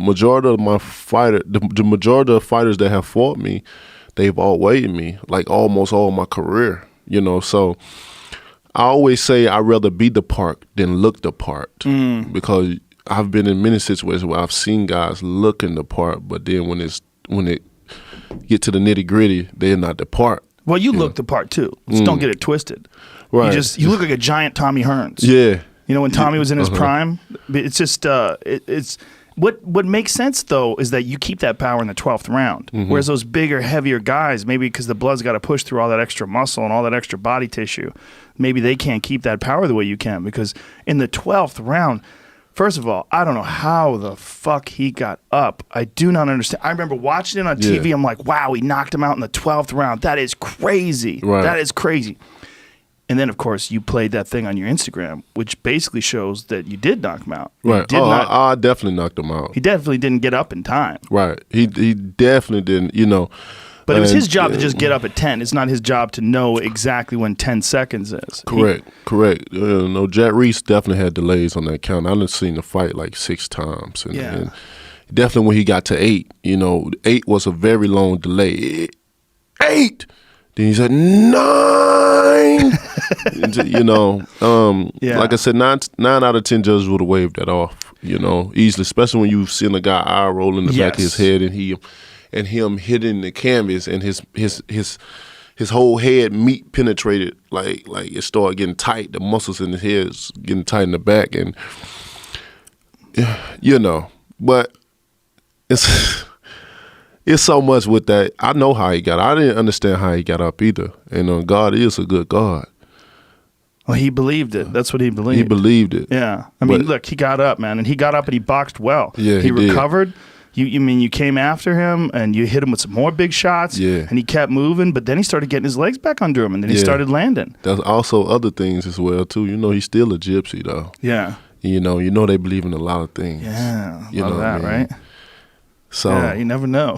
majority of the majority of fighters that have fought me, they've outweighed me, like almost all my career, so I always say I'd rather be the part than look the part, because I've been in many situations where I've seen guys looking the part, but then when it get to the nitty gritty, they're not the part. Well, you look the part too. Just don't get it twisted. Right. You look like a giant Tommy Hearns. Yeah. When Tommy was in his prime, it's just it's what makes sense though is that you keep that power in the 12th round, whereas those bigger, heavier guys, maybe because the blood's got to push through all that extra muscle and all that extra body tissue, maybe they can't keep that power the way you can, because in the 12th round. First of all, I don't know how the fuck he got up. I do not understand. I remember watching it on TV. I'm like, wow, he knocked him out in the 12th round. That is crazy. Right. That is crazy. And then, of course, you played that thing on your Instagram, which basically shows that you did knock him out. Right. I definitely knocked him out. He definitely didn't get up in time. Right. He definitely didn't, But it was his job to just get up at 10. It's not his job to know exactly when 10 seconds is. Correct. Jet Reese definitely had delays on that count. I've seen the fight like 6 times. And definitely when he got to 8, 8 was a very long delay. 8! Then he said 9! Like I said, 9 out of 10 judges would have waved that off, easily, especially when you've seen a guy eye roll in the back of his head and him hitting the canvas and his whole head meat penetrated, like it started getting tight. The muscles in his head is getting tight in the back, and but it's so much with that. I know how he got up. I didn't understand how he got up either. And God is a good God. Well, he believed it. That's what he believed. He believed it. Yeah. I mean, look, he got up, man, and he got up and he boxed well. Yeah, he recovered. You came after him and you hit him with some more big shots, and he kept moving, but then he started getting his legs back under him, and then he started landing. There's also other things as well too. He's still a gypsy though. Yeah. They believe in a lot of things. Yeah. Love that, right? So yeah, you never know.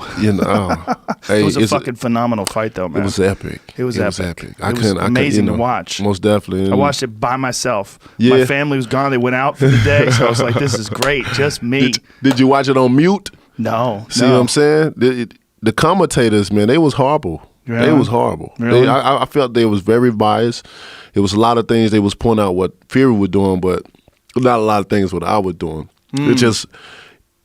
Hey, it was a fucking phenomenal fight, though, man. It was epic. It was epic. It was amazing to watch. Most definitely. I watched it by myself. Yeah. My family was gone. They went out for the day, so I was like, "This is great, just me." Did you watch it on mute? No. See what I'm saying? The commentators, man, they was horrible. Really? They was horrible. Really? I felt they was very biased. It was a lot of things they was pointing out what Fury was doing, but not a lot of things what I was doing. It just.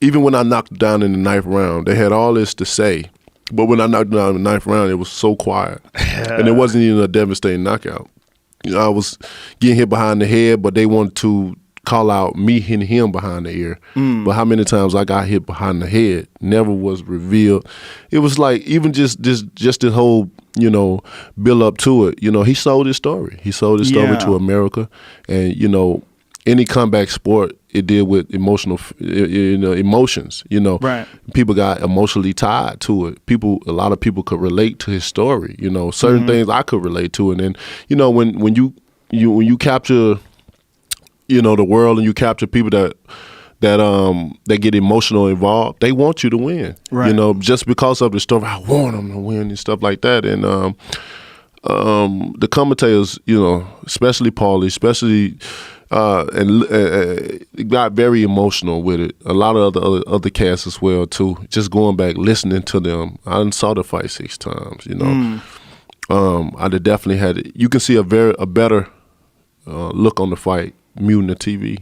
Even when I knocked him down in the 9th round, they had all this to say. But when I knocked him down in the 9th round, it was so quiet. And it wasn't even a devastating knockout. I was getting hit behind the head, but they wanted to call out me hitting him behind the ear. But how many times I got hit behind the head never was revealed. It was like even just this whole, build up to it. He sold his story. He sold his story to America. And, any comeback sport, it deal with emotions, Right. People got emotionally tied to it. A lot of people could relate to his story, certain things I could relate to. And then, when you capture, the world, and you capture people that get emotional involved, they want you to win, right. Just because of the story. I want them to win and stuff like that. And the commentators, especially Paulie, got very emotional with it. A lot of other casts as well too. Just going back, listening to them. I done saw the fight 6 times. I definitely had it. You can see a better look on the fight muting the TV.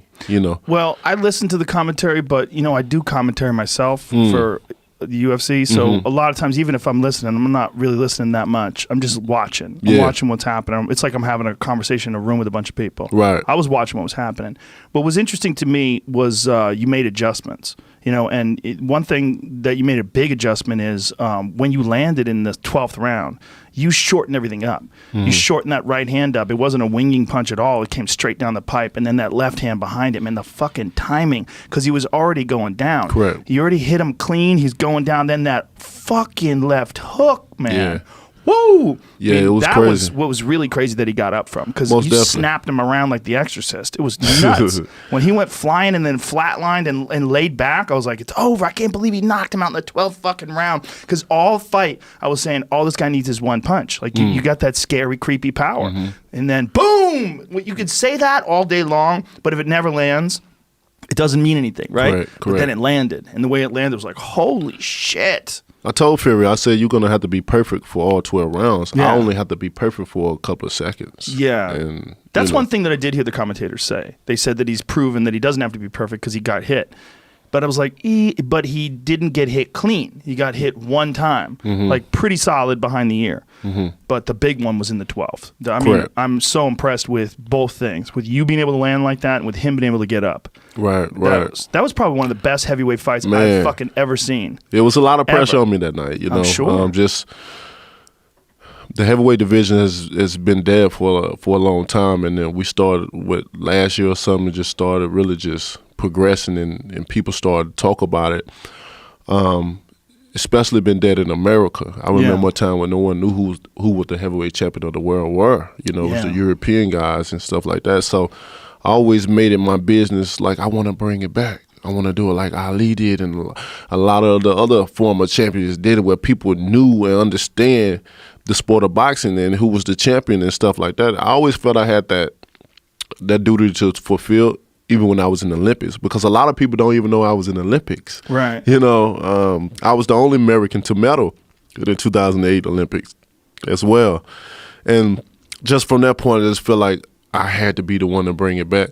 Well, I listen to the commentary, but I do commentary myself for the UFC. So a lot of times, even if I'm listening, I'm not really listening that much. I'm just watching. I'm watching what's happening. It's like I'm having a conversation in a room with a bunch of people. Right. I was watching what was happening. What was interesting to me was you made adjustments. One thing that you made a big adjustment is when you landed in the 12th round, you shortened everything up. You shortened that right hand up. It wasn't a winging punch at all. It came straight down the pipe, and then that left hand behind him, and the fucking timing, because he was already going down. Correct. You already hit him clean. He's going down. Then that fucking left hook, man. Yeah. Woo! Yeah, it was that crazy. was what was really crazy that he got up from, because Most you definitely. snapped him around like The Exorcist. It was nuts. When he went flying and then flatlined and laid back, I was like, it's over. I can't believe he knocked him out in the 12th fucking round. Because all fight, I was saying, all this guy needs is one punch. Like, you got that scary, creepy power. And then, boom! You could say that all day long, but if it never lands, it doesn't mean anything, right? Correct. But then it landed, and the way it landed was like, holy shit. I told Fury, I said, you're going to have to be perfect for all 12 rounds. Yeah. I only have to be perfect for a couple of seconds. Yeah. And that's one thing that I did hear the commentators say. They said that he's proven that he doesn't have to be perfect because he got hit. But I was like, but he didn't get hit clean. He got hit one time, like pretty solid behind the ear. But the big one was in the 12th. I mean, I'm so impressed with both things, with you being able to land like that and with him being able to get up. Right. That was probably one of the best heavyweight fights I've fucking ever seen. It was a lot of pressure on me that night, you know. I'm sure. Just the heavyweight division has been dead for a long time, and then we started with last year or something. Just started really just progressing, and people started to talk about it. Especially been dead in America. I remember a time when no one knew who was the heavyweight champion of the world were. You know, it was the European guys and stuff like that. So I always made it my business, like, I want to bring it back. I want to do it like Ali did, and a lot of the other former champions did it, where people knew and understand the sport of boxing and who was the champion and stuff like that. I always felt I had that duty to fulfill, even when I was in the Olympics, because a lot of people don't even know I was in the Olympics. Right. You know, I was the only American to medal in the 2008 Olympics as well. And just from that point, I just feel like I had to be the one to bring it back.